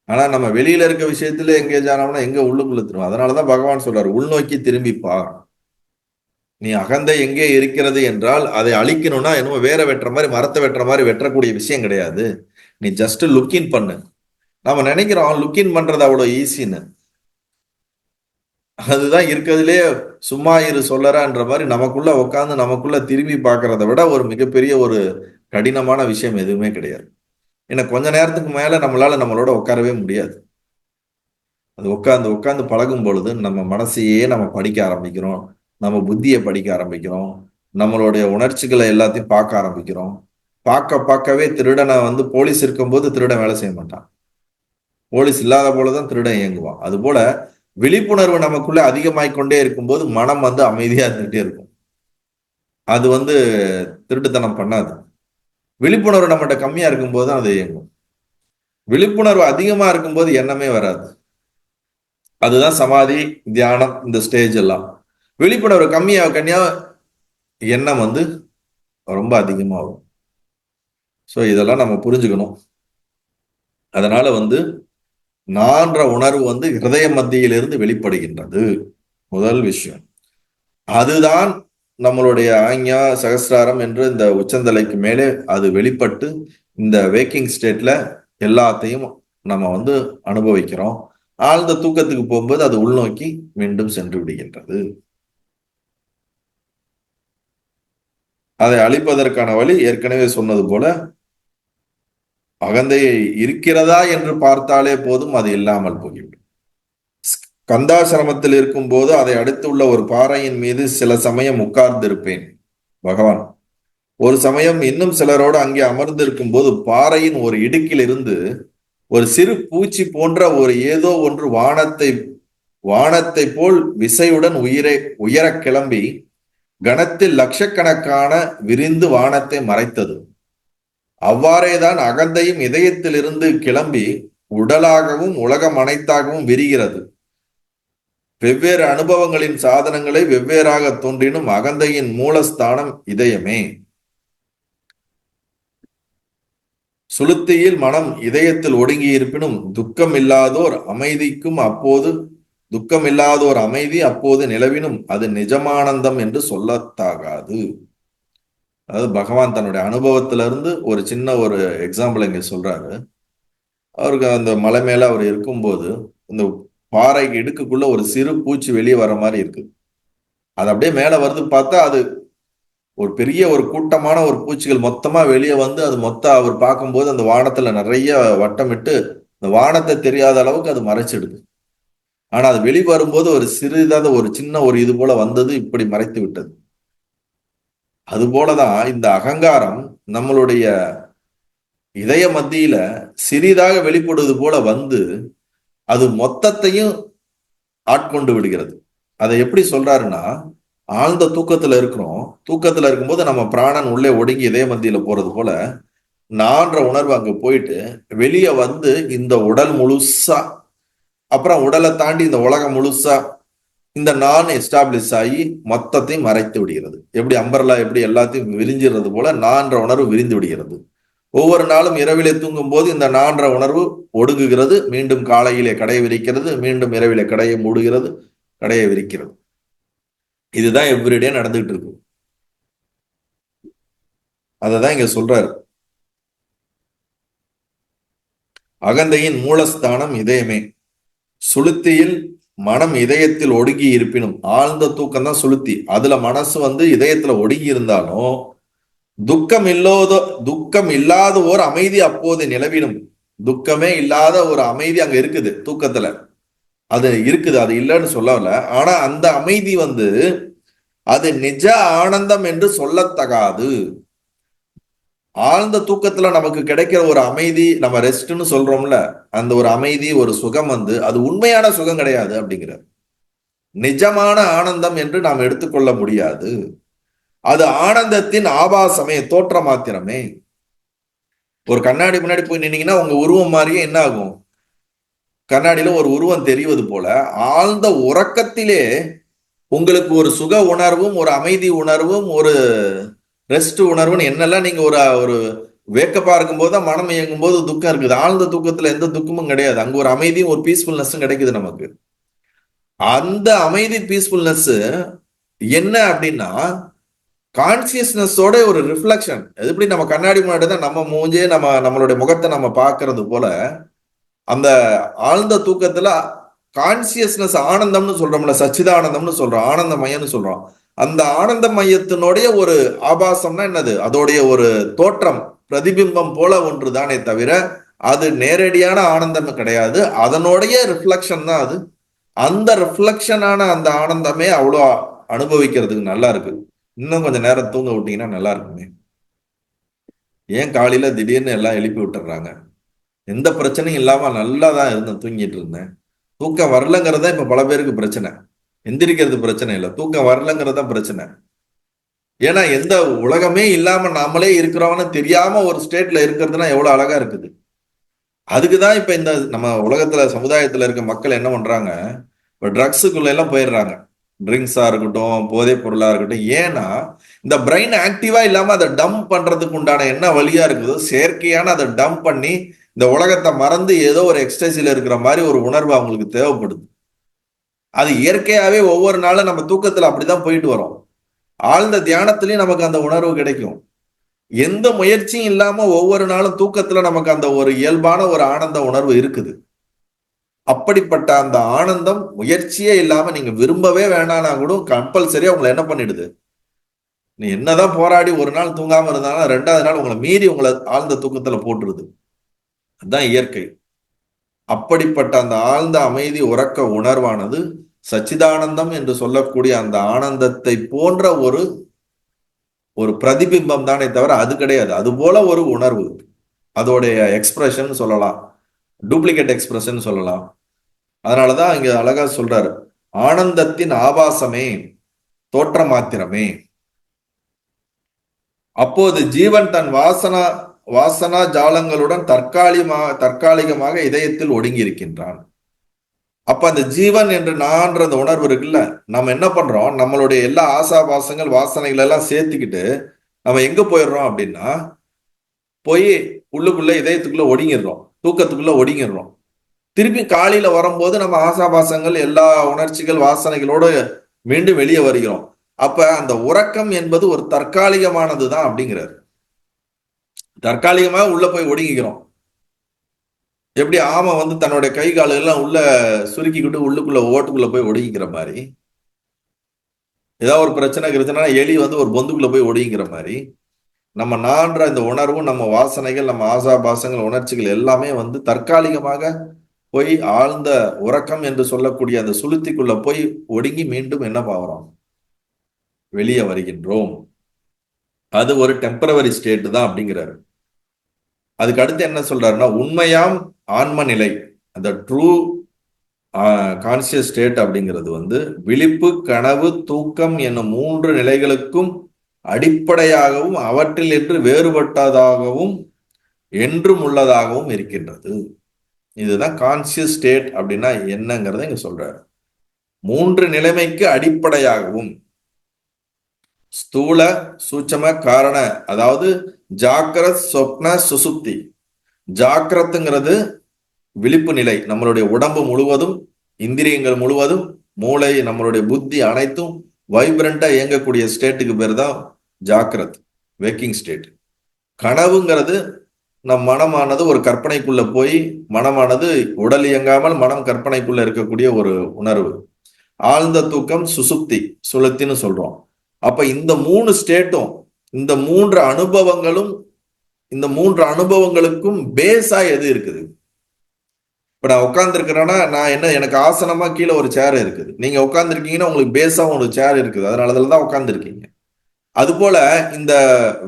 ஆனா நம்ம வெளியில இருக்க விஷயத்துல எங்கேஜ் ஆனோம்னா எங்க உள்ளுக்குள்ள திரும்ப. அதனாலதான் பகவான் சொல்றாரு, உள்நோக்கி திரும்பி பார். நீ அகந்தை எங்கே இருக்கிறது என்றால் அதை அழிக்கணும்னா என்னமோ வேற வெட்டுற மாதிரி, மரத்தை வெட்டுற மாதிரி வெட்டக்கூடிய விஷயம் கிடையாது. நீ ஜஸ்ட் லுக்கின் பண்ணு. நம்ம நினைக்கிறோம் லுக்கின் பண்றது அவ்வளவு ஈஸின்னு. அதுதான் இருக்கிறதுலே சும்மா இரு சொல்லறான்ற மாதிரி நமக்குள்ள உட்காந்து நமக்குள்ள திரும்பி பார்க்கறத விட ஒரு மிகப்பெரிய ஒரு கடினமான விஷயம் எதுவுமே கிடையாது. ஏன்னா கொஞ்ச நேரத்துக்கு மேல நம்மளோட உட்காரவே முடியாது. அது உட்காந்து பழகும் பொழுது நம்ம மனசையே நம்ம படிக்க ஆரம்பிக்கிறோம், நம்ம புத்தியை படிக்க ஆரம்பிக்கிறோம், நம்மளுடைய உணர்ச்சிகளை எல்லாத்தையும் பார்க்க ஆரம்பிக்கிறோம். பார்க்கவே திருடனை போலீஸ் இருக்கும்போது திருடன் வேலை செய்ய மாட்டான், போலீஸ் இல்லாத போலதான் திருடன் இயங்குவான். அது போல விழிப்புணர்வு நமக்குள்ள அதிகமாய்கொண்டே இருக்கும்போது மனம் அமைதியா இருந்துகிட்டே இருக்கும். அது திருட்டுத்தனம் பண்ணாது. விழிப்புணர்வு நம்மகிட்ட கம்மியா இருக்கும்போது தான் அது இயங்கும். விழிப்புணர்வு அதிகமா இருக்கும்போது எண்ணமே வராது. அதுதான் சமாதி, தியானம், இந்த ஸ்டேஜ் எல்லாம். விழிப்புணர்வு கம்மியா எண்ணம் ரொம்ப அதிகமாகும். ஸோ இதெல்லாம் நம்ம புரிஞ்சுக்கணும். அதனால நான்ற உணர்வு ஹிருதய மத்தியிலிருந்து வெளிப்படுகின்றது. முதல் விஷயம் அதுதான். நம்மளுடைய ஆஞ்ஞா சகசிராரம் என்று இந்த உச்சந்தலைக்கு மேலே அது வெளிப்பட்டு இந்த வேக்கிங் ஸ்டேட்ல எல்லாத்தையும் நம்ம அனுபவிக்கிறோம். ஆழ்ந்த தூக்கத்துக்கு போகும்போது அது உள்நோக்கி மீண்டும் சென்று விடுகின்றது. அதை அழிப்பதற்கான வழி ஏற்கனவே சொன்னது போல அகந்தையை இருக்கிறதா என்று பார்த்தாலே போதும், அது இல்லாமல் போய்விடும். கந்தாசிரமத்தில் இருக்கும் போது அதை அடுத்துள்ள ஒரு பாறையின் மீது சில சமயம் உட்கார்ந்திருப்பேன் பகவான். ஒரு சமயம் இன்னும் சிலரோடு அங்கே அமர்ந்திருக்கும் போது பாறையின் ஒரு இடுக்கில் இருந்து ஒரு சிறு பூச்சி போன்ற ஒரு ஏதோ ஒன்று வானத்தை போல் விசையுடன் உயர கிளம்பி கணத்தில் லட்சக்கணக்கான விரிந்து வானத்தை மறைத்தது. அவ்வாறேதான் அகந்தையும் இதயத்திலிருந்து கிளம்பி உடலாகவும் உலகம் அனைத்தாகவும் விரிகிறது. வெவ்வேறு அனுபவங்களின் சாதனங்களை வெவ்வேறாக தோன்றினும் அகந்தையின் மூலஸ்தானம் இதயமே. சுளுத்தியில் மனம் இதயத்தில் ஒடுங்கி இருப்பினும் துக்கம் இல்லாதோர் அமைதி அப்போது நிலவினும் அது நிஜமானந்தம் என்று சொல்லத்தாகாது. அதாவது பகவான் தன்னுடைய அனுபவத்திலிருந்து ஒரு சின்ன ஒரு எக்ஸாம்பிள் இங்க சொல்றாரு. அவருக்கு அந்த மலை மேல அவர் இருக்கும்போது இந்த பாறைக்கு இடுக்குக்குள்ள ஒரு சிறு பூச்சி வெளியே வர மாதிரி இருக்கு. அது அப்படியே மேல வருது, பார்த்தா அது ஒரு பெரிய ஒரு கூட்டமான ஒரு பூச்சிகள் மொத்தமா வெளியே வந்து அது அவர் பார்க்கும்போது அந்த வானத்துல நிறைய வட்டமிட்டு இந்த வானத்தை தெரியாத அளவுக்கு அது மறைச்சிடுது. ஆனா அது வெளி வரும்போது ஒரு சிறிதாக ஒரு சின்ன ஒரு இது போல வந்தது, இப்படி மறைத்து விட்டது. அது போலதான் இந்த அகங்காரம் நம்மளுடைய இதய மத்தியில சிறிதாக வெளிப்படுவது போல வந்து அது மொத்தத்தையும் ஆட்கொண்டு விடுகிறது. அதை எப்படி சொல்றாருன்னா, ஆழ்ந்த தூக்கத்துல இருக்கிறோம். தூக்கத்துல இருக்கும்போது நம்ம பிராணன் உள்ளே ஒடுங்கி இதய மத்தியில போறது போல நான்ற உணர்வு அங்க போயிட்டு வெளியே வந்து இந்த உடல் முழுசா, அப்புறம் உடலை தாண்டி இந்த உலகம் முழுசா இந்த நான் எஸ்டாப்ளிஷ் ஆகி மொத்தத்தையும் மறைத்து விடுகிறது. எப்படி அம்பர்லா எப்படி எல்லாத்தையும் விரிஞ்சிடுறது போல நான்ற உணர்வு விரிந்து விடுகிறது. ஒவ்வொரு நாளும் இரவிலே தூங்கும் போது இந்த நான்ற உணர்வு ஒடுங்குகிறது, மீண்டும் காலையிலே கடையை விரிக்கிறது, மீண்டும் இரவிலே கடையை மூடுகிறது, கடையை விரிக்கிறது. இதுதான் எவ்ரிடே நடந்துகிட்டு இருக்கு. அததான் இங்க சொல்றாரு. அகந்தையின் மூலஸ்தானம் இதயமே. சுளுத்தியில் மனம் இதயத்தில் ஒடுங்கி இருப்பினும், ஆழ்ந்த தூக்கம் தான் சுளுத்தி, அதுல மனசு வந்து இதயத்துல ஒடுங்கி இருந்தாலும் துக்கம் இல்லாத ஒரு அமைதி அப்போது நிலவினும். துக்கமே இல்லாத ஒரு அமைதி அங்க இருக்குது தூக்கத்துல, அது இருக்குது, அது இல்லைன்னு சொல்லல. ஆனா அந்த அமைதி வந்து அது நிஜ ஆனந்தம் என்று சொல்லத்தகாது. ஆழ்ந்த தூக்கத்துல நமக்கு கிடைக்கிற ஒரு அமைதி, நம்ம ரெஸ்ட்னு சொல்றோம்ல, அந்த ஒரு அமைதி ஒரு சுகம் வந்து அது உண்மையான சுகம் கிடையாது அப்படிங்கிறார். நிஜமான ஆனந்தம் என்று நாம் எடுத்துக்கொள்ள முடியாது. அது ஆனந்தத்தின் ஆபாசமே, தோற்ற மாத்திரமே. ஒரு கண்ணாடி முன்னாடி போய் நின்னீங்கன்னா உங்க உருவம் மாதிரியே என்ன ஆகும், கண்ணாடியில ஒரு உருவம் தெரிவது போல ஆழ்ந்த உறக்கத்திலே உங்களுக்கு ஒரு சுக உணர்வும் ஒரு அமைதி உணர்வும் ஒரு ரெஸ்ட் உணர்வுன்னு என்னெல்லாம் நீங்க ஒரு ஒரு வேக்கப்பா இருக்கும்போது தான் மனம் இயங்கும் போது துக்கம் இருக்குது. ஆழ்ந்த தூக்கத்துல எந்த துக்கமும் கிடையாது. அங்க ஒரு அமைதியும் ஒரு பீஸ்ஃபுல்னஸும் கிடைக்குது நமக்கு. அந்த அமைதி பீஸ்ஃபுல்னஸ் என்ன அப்படின்னா கான்சியஸ்னஸோட ஒரு ரிஃப்ளெக்ஷன். எப்படி நம்ம கண்ணாடி முன்னாடி தான் நம்ம மூஞ்சே நம்மளுடைய முகத்தை நம்ம பார்க்கறது போல அந்த ஆழ்ந்த தூக்கத்துல கான்சியஸ்னஸ் ஆனந்தம்னு சொல்றோம்ல, சச்சிதானந்தம்னு சொல்றோம், ஆனந்த மையம்னு சொல்றோம். அந்த ஆனந்த மையத்தினுடைய ஒரு ஆபாசம்னா என்னது, அதோடைய ஒரு தோற்றம் பிரதிபிம்பம் போல ஒன்று தானே தவிர அது நேரடியான ஆனந்தம் கிடையாது. அதனுடைய ரிஃப்ளெக்ஷன் தான் அது. அந்த ரிஃப்ளெக்ஷனான அந்த ஆனந்தமே அவ்வளோ அனுபவிக்கிறதுக்கு நல்லா இருக்கு. இன்னும் கொஞ்சம் நேரம் தூங்க விட்டீங்கன்னா நல்லா இருக்குமே. ஏன் காலையில திடீர்னு எல்லாம் எழுப்பி விட்டுறாங்க? எந்த பிரச்சனையும் இல்லாம நல்லா தான் இருந்தேன், தூங்கிட்டு இருந்தேன். தூக்கம் வரலங்கிறது தான் இப்ப பல பேருக்கு பிரச்சனை. எந்திரிக்கிறது பிரச்சனை இல்லை, தூக்கம் வரலங்கிறது தான் பிரச்சனை. ஏன்னா எந்த உலகமே இல்லாம நாமளே இருக்கிறோம்னு தெரியாம ஒரு ஸ்டேட்ல இருக்கிறதுனா எவ்வளவு அழகா இருக்குது. அதுக்குதான் இப்ப இந்த நம்ம உலகத்துல சமுதாயத்துல இருக்க மக்கள் என்ன பண்றாங்க, இப்ப ட்ரக்ஸுக்குள்ள எல்லாம் போயிடுறாங்க. ட்ரிங்க்ஸா இருக்கட்டும், போதைப் பொருளா இருக்கட்டும். ஏன்னா இந்த பிரெயின் ஆக்டிவா இல்லாம அதை டம்ப் பண்றதுக்கு உண்டான என்ன வழியா இருக்குதோ செயற்கையான அதை டம்ப் பண்ணி இந்த உலகத்தை மறந்து ஏதோ ஒரு எக்ஸ்டசில இருக்கிற மாதிரி ஒரு உணர்வு அவங்களுக்கு தேவைப்படுது. அது இயற்கையாவே ஒவ்வொரு நாளும் நம்ம தூக்கத்துல அப்படிதான் போயிட்டு வரோம். ஆழ்ந்த தியானத்திலயும் நமக்கு அந்த உணர்வு கிடைக்கும். எந்த முயற்சியும் இல்லாம ஒவ்வொரு நாளும் தூக்கத்துல நமக்கு அந்த ஒரு இயல்பான ஒரு ஆனந்த உணர்வு இருக்குது. அப்படிப்பட்ட அந்த ஆனந்தம் முயற்சியே இல்லாம நீங்க விரும்பவே வேணானா கூட கம்பல்சரியா உங்களை என்ன பண்ணிடுது, நீ என்னதான் போராடி ஒரு நாள் தூங்காம இருந்தாலும் 2வது நாள் உங்களை மீறி உங்களை ஆழ்ந்த தூக்கத்துல போட்டுருது. அதுதான் இயற்கை. அப்படிப்பட்ட அந்த ஆழ்ந்த அமைதி உறக்க உணர்வானது சச்சிதானந்தம் என்று சொல்லக்கூடிய அந்த ஆனந்தத்தை போன்ற ஒரு ஒரு பிரதிபிம்பம் தானே தவிர அது கிடையாது. அது போல ஒரு உணர்வு, அதோடைய எக்ஸ்பிரஷன் சொல்லலாம், டூப்ளிகேட் எக்ஸ்பிரஷன் சொல்லலாம். அதனாலதான் இங்க அழகா சொல்றாரு, ஆனந்தத்தின் ஆபாசமே, தோற்ற மாத்திரமே. அப்போது ஜீவன் தன் வாசனா ஜாலங்களுடன் தற்காலிகமாக இதயத்தில் ஒடுங்கி இருக்கின்றான். அப்ப அந்த ஜீவன் என்று நான்ற அந்த உணர்வு இருக்குல்ல, நம்ம என்ன பண்றோம், நம்மளுடைய எல்லா ஆசாபாசங்கள் வாசனைகள் எல்லாம் சேர்த்துக்கிட்டு நம்ம எங்க போயிடுறோம் அப்படின்னா, போய் உள்ளுக்குள்ள இதயத்துக்குள்ள ஒடுங்கிடுறோம், தூக்கத்துக்குள்ள ஒடுங்கிடுறோம். திருப்பி காலையில வரும்போது நம்ம ஆசாபாசங்கள் எல்லா உணர்ச்சிகள் வாசனைகளோடு மீண்டும் வெளியே வருகிறோம். அப்ப அந்த உறக்கம் என்பது ஒரு தற்காலிகமானதுதான் அப்படிங்கிறார். தற்காலிகமாக உள்ள போய் ஒடுங்கிக்கிறோம். எப்படி ஆமை வந்து தன்னுடைய கை கால எல்லாம் உள்ள சுருக்கிக்கிட்டு உள்ளுக்குள்ள ஓட்டுக்குள்ள போய் ஒடுங்கிக்கிற மாதிரி, ஏதாவது ஒரு பிரச்சனை எலி வந்து ஒரு பொந்துக்குள்ள போய் ஒடுங்கிக்கிற மாதிரி, நம்ம நான்ற இந்த உணர்வும் நம்ம வாசனைகள் நம்ம ஆசாபாசங்கள் உணர்ச்சிகள் எல்லாமே வந்து தற்காலிகமாக போய் ஆழ்ந்த உறக்கம் என்று சொல்லக்கூடிய அந்த சுளுத்திக்குள்ள போய் ஒடுங்கி மீண்டும் என்ன பாக்குறோம், வெளியே வருகின்றோம். அது ஒரு டெம்பரவரி ஸ்டேட் தான் அப்படிங்கிறாரு. அதுக்கு அடுத்து என்ன சொல்றாருன்னா, உண்மையாம் ஆன்ம நிலை, அந்த ட்ரூ கான்சியஸ் ஸ்டேட் அப்படிங்கிறது வந்து விழிப்பு, கனவு, தூக்கம் என்னும் 3 நிலைகளுக்கும் அடிப்படையாகவும் அவற்றில் என்று வேறுபட்டதாகவும் என்றும் உள்ளதாகவும் இருக்கின்றது. இதுதான் கான்சியஸ் ஸ்டேட் அப்படின்னா என்னங்கிறத இங்க சொல்றாரு. 3 நிலைமைக்கு அடிப்படையாகவும், ஸ்தூல, சூட்சம, காரண, அதாவது ஜாக்கிரத், சொப்ன, சுசுப்தி. ஜாக்கிரத்துங்கிறது விழிப்பு நிலை, நம்மளுடைய உடம்பு முழுவதும், இந்திரியங்கள் முழுவதும், மூளை, நம்மளுடைய புத்தி அனைத்தும் வைப்ரண்டா இயங்கக்கூடிய ஸ்டேட்டுக்கு பேர் தான் ஜாக்கிரத், வேக்கிங் ஸ்டேட். கனவுங்கிறது நம் மனமானது ஒரு கற்பனைக்குள்ள போய், மனமானது உடல் இயங்காமல் மனம் கற்பனைக்குள்ள இருக்கக்கூடிய ஒரு உணர்வு. ஆழ்ந்த தூக்கம் சுசுப்தி, சுளுத்தின்னு சொல்றோம். அப்ப இந்த 3 ஸ்டேட்டும், இந்த 3 அனுபவங்களும், இந்த 3 அனுபவங்களுக்கும் பேஸா எது இருக்குது? இப்ப நான் உட்கார்ந்து இருக்கிறேன்னா, நான் என்ன, எனக்கு ஆசனமா கீழே ஒரு சேர் இருக்குது, நீங்க உட்கார்ந்துருக்கீங்கன்னா உங்களுக்கு பேஸா ஒரு சேர் இருக்குது, அதனாலதான் உட்கார்ந்து இருக்கீங்க. அது போல இந்த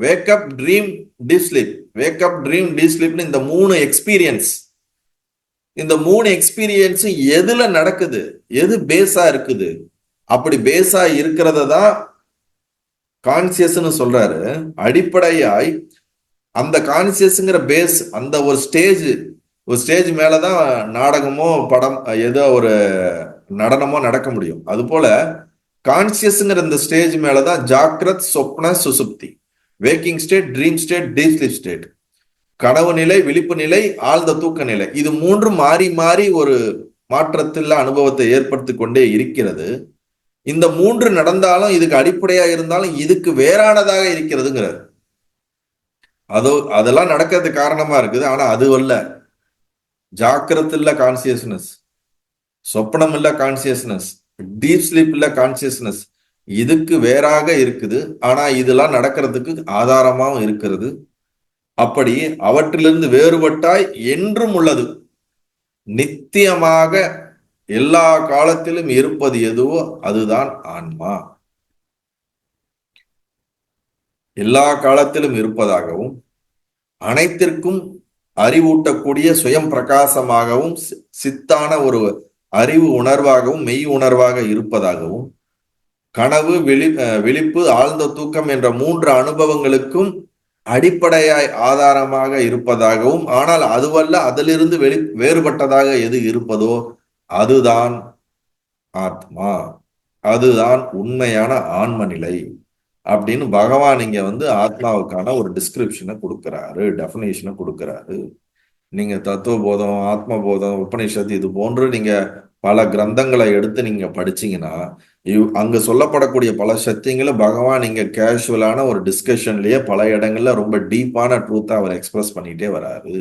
wake up, dream, deep sleep, wake up, dream, deep ஸ்லீப்னு இந்த 3 எக்ஸ்பீரியன்ஸ், இந்த 3 எக்ஸ்பீரியன்ஸ் எதுல நடக்குது, எது பேஸா இருக்குது? அப்படி பேஸா இருக்கிறத தான் கான்சியஸ்னு சொல்றாரு. அடிப்படையாய் அந்த கான்சியஸ்ங்கிற பேஸ், அந்த ஒரு ஸ்டேஜ் மேலதான் நாடகமோ படம் ஏதோ ஒரு நடனமோ நடக்க முடியும். அது போல கான்சியஸ்ங்கிற இந்த ஸ்டேஜ் மேலதான் ஜாக்கிரத், சொப்ன, சுசுப்தி, waking state, dream state, deep sleep state, கனவு நிலை, விழிப்பு நிலை, ஆழ்ந்த தூக்க நிலை, இது 3 மாறி மாறி ஒரு மாற்றத்தில் அனுபவத்தை ஏற்படுத்தி கொண்டே இருக்கிறது. இந்த 3 நடந்தாலும், இதுக்கு அடிப்படையா இருந்தாலும், இதுக்கு வேறானதாக இருக்கிறதுங்கிறார். அதெல்லாம் நடக்கிறதுக்கு காரணமா இருக்குது. ஆனா அது அல்ல. ஜாக்கிரத் இல்ல கான்சியஸ்னஸ், சொப்பனம் இல்ல கான்சியஸ்னஸ், டீப் ஸ்லீப் இல்ல கான்சியஸ்னஸ், இதுக்கு வேறாக இருக்குது. ஆனா இதெல்லாம் நடக்கிறதுக்கு ஆதாரமாகவும் இருக்கிறது. அப்படி அவற்றிலிருந்து வேறுபட்டாய் என்றும் உள்ளது, நித்தியமாக எல்லா காலத்திலும் இருப்பது எதுவோ அதுதான் ஆன்மா. எல்லா காலத்திலும் இருப்பதாகவும், அனைத்திற்கும் அறிவூட்டக்கூடிய சுயம் பிரகாசமாகவும், சித்தான ஒரு அறிவு உணர்வாகவும், மெய் உணர்வாக இருப்பதாகவும், கனவு, விழிப்பு, ஆழ்ந்த தூக்கம் என்ற 3 அனுபவங்களுக்கும் அடிப்படையாய் ஆதாரமாக இருப்பதாகவும், ஆனால் அதுவல்ல, அதிலிருந்து வேறுபட்டதாக எது இருப்பதோ அதுதான் ஆத்மா, அதுதான் உண்மையான ஆன்ம நிலை அப்படின்னு பகவான் இங்க வந்து ஆத்மாவுக்கான ஒரு டிஸ்கிரிப்ஷனை கொடுக்கிறாரு, டெஃபினேஷனை கொடுக்கிறாரு. நீங்க தத்துவ போதம், ஆத்ம போதம், உபனிஷத்து இது போன்று நீங்க பல கிரந்தங்களை எடுத்து நீங்க படிச்சீங்கன்னா, அங்க சொல்லப்படக்கூடிய பல சத்தியங்களை பகவான் இங்க கேஷுவலான ஒரு டிஸ்கஷன்லயே பல இடங்கள்ல ரொம்ப டீப்பான ட்ரூத்தை அவர் எக்ஸ்பிரஸ் பண்ணிட்டே வராரு.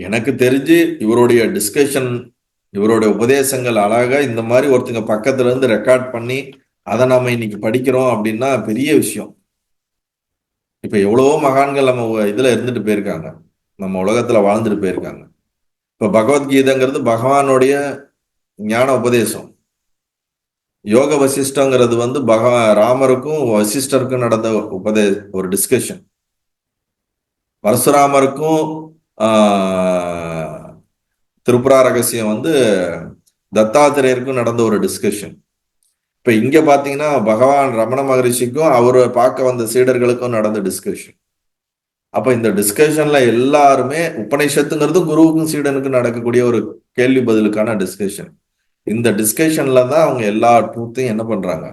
எனக்கு தெரிஞ்சு இவருடைய டிஸ்கஷன், இவருடைய உபதேசங்கள் அழகா இந்த மாதிரி ஒருத்தங்க பக்கத்துல இருந்து ரெக்கார்ட் பண்ணி அதை நாம இன்னைக்கு படிக்கிறோம் அப்படின்னா பெரிய விஷயம். இப்ப எவ்வளவோ மகான்கள் நம்ம இதுல இருந்துட்டு போயிருக்காங்க, நம்ம உலகத்துல வாழ்ந்துட்டு போயிருக்காங்க. இப்ப பகவத்கீதைங்கிறது பகவானுடைய ஞான உபதேசம். யோக வசிஷ்டங்கிறது வந்து ராமருக்கும் வசிஷ்டருக்கும் நடந்த ஒரு டிஸ்கஷன். பரசுராமருக்கும் திரிபுரா ரகசியம் வந்து தத்தாத்திரேயருக்கும் நடந்த ஒரு டிஸ்கஷன். இப்ப இங்க பாத்தீங்கன்னா பகவான் ரமண மகரிஷிக்கும் அவரை பார்க்க வந்த சீடர்களுக்கும் நடந்த டிஸ்கஷன். அப்ப இந்த டிஸ்கஷன்ல எல்லாருமே உபநிஷத்துங்கிறது குருவுக்கும் சீடனுக்கும் நடக்கக்கூடிய ஒரு கேள்வி பதிலுக்கான டிஸ்கஷன். இந்த டிஸ்கஷன்ல தான் அவங்க எல்லா ட்ரூத்தையும் என்ன பண்றாங்க,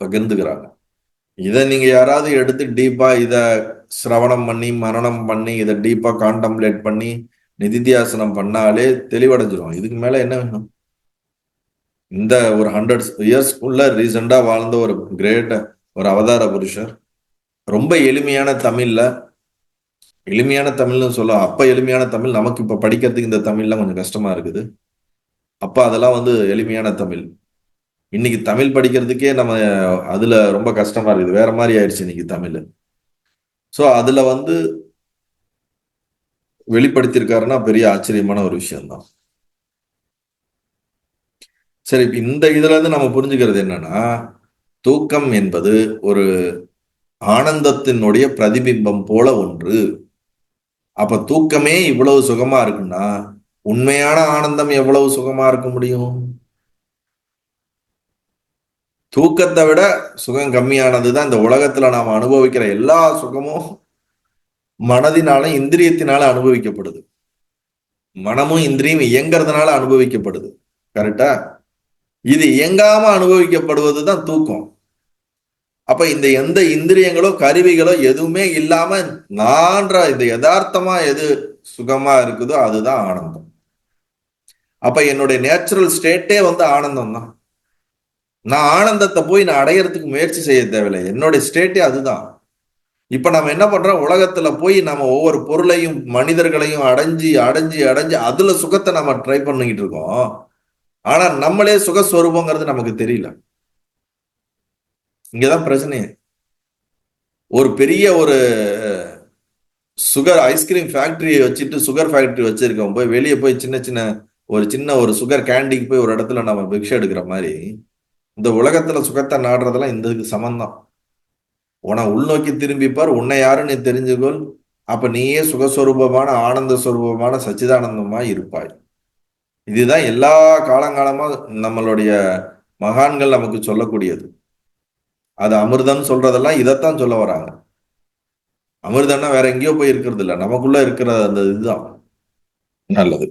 பகிர்ந்துக்கிறாங்க. இதை நீங்க யாராவது எடுத்து டீப்பா இத சிரவணம் பண்ணி மரணம் பண்ணி இதை டீப்பா கான்டம்ப்ளேட் பண்ணி நிதித்தியாசனம் பண்ணாலே தெளிவடைஞ்சிரும். இதுக்கு மேல என்ன வேணும்? இந்த ஒரு 100 இயர்ஸ்க்குள்ள ரீசெண்டா வாழ்ந்த ஒரு கிரேட் ஒரு அவதார புருஷர் ரொம்ப எளிமையான தமிழ்ல, எளிமையான தமிழ்னு சொல்ல, அப்ப எளிமையான தமிழ், நமக்கு இப்ப படிக்கிறதுக்கு இந்த தமிழ்லாம் கொஞ்சம் கஷ்டமா இருக்குது. அப்ப அதெல்லாம் வந்து எளிமையான தமிழ். இன்னைக்கு தமிழ் படிக்கிறதுக்கே நம்ம அதுல ரொம்ப கஷ்டமா இருக்குது, வேற மாதிரி ஆயிடுச்சு இன்னைக்கு தமிழ். ஸோ அதுல வந்து வெளிப்படுத்தியிருக்காருன்னா பெரிய ஆச்சரியமான ஒரு விஷயம்தான். சரி, இப்ப இந்த இதுல இருந்து நம்ம புரிஞ்சுக்கிறது என்னன்னா, தூக்கம் என்பது ஒரு ஆனந்தத்தினுடைய பிரதிபிம்பம் போல ஒன்று. அப்ப தூக்கமே இவ்வளவு சுகமா இருக்குன்னா உண்மையான ஆனந்தம் எவ்வளவு சுகமா இருக்க முடியும்? தூக்கத்தை விட சுகம் கம்மியானதுதான் இந்த உலகத்துல நாம அனுபவிக்கிற எல்லா சுகமும் மனதினால இந்திரியத்தினால அனுபவிக்கப்படுது. மனமும் இந்திரியும் இயங்கிறதுனால அனுபவிக்கப்படுது. கரெக்டா? இது இயங்காம அனுபவிக்கப்படுவதுதான் தூக்கம். அப்ப இந்த எந்த இந்திரியங்களோ கருவிகளோ எதுவுமே இல்லாம நான்ற இந்த யதார்த்தமா எது சுகமா இருக்குதோ அதுதான் ஆனந்தம். அப்ப என்னுடைய நேச்சுரல் ஸ்டேட்டே வந்து ஆனந்தம் தான். நான் ஆனந்தத்தை போய் நான் அடையறதுக்கு முயற்சி செய்ய தேவையில்லை, என்னுடைய ஸ்டேட்டே அதுதான். இப்ப நம்ம என்ன பண்றோம், உலகத்துல போய் நம்ம ஒவ்வொரு பொருளையும் மனிதர்களையும் அடைஞ்சு அடைஞ்சு அடைஞ்சு அதுல சுகத்தை நம்ம ட்ரை பண்ணிக்கிட்டு இருக்கோம். ஆனா நம்மளே சுகஸ்வரூபங்கிறது நமக்கு தெரியல. இங்கதான் பிரச்சனையே. ஒரு பெரிய ஒரு சுகர் ஐஸ்கிரீம் ஃபேக்டரி வச்சுட்டு சுகர் ஃபேக்டரி வச்சிருக்கோம், போய் வெளியே போய் சின்ன சின்ன ஒரு சுகர் கேண்டிக்கு போய் ஒரு இடத்துல நம்ம பிக்ஷை எடுக்கிற மாதிரி இந்த உலகத்துல சுகத்தை நாடுறதெல்லாம் இந்த சமந்தான். உன உள்நோக்கி திரும்பிப்பார், உன்னை யாருன்னு தெரிஞ்சுக்கொள், அப்ப நீயே சுகஸ்வரூபமான ஆனந்த ஸ்வரூபமான சச்சிதானந்தமாய் இருப்பாய். இதுதான் எல்லா காலங்காலமா நம்மளுடைய மகான்கள் நமக்கு சொல்லக்கூடியது. அது அமிர்தம் சொல்றதெல்லாம் இதைத்தான் சொல்ல வராங்க. அமிர்தம்னா வேற எங்கேயோ போய் இருக்கிறது இல்ல, நமக்குள்ள இருக்கிற அந்த இதுதான். நல்லது.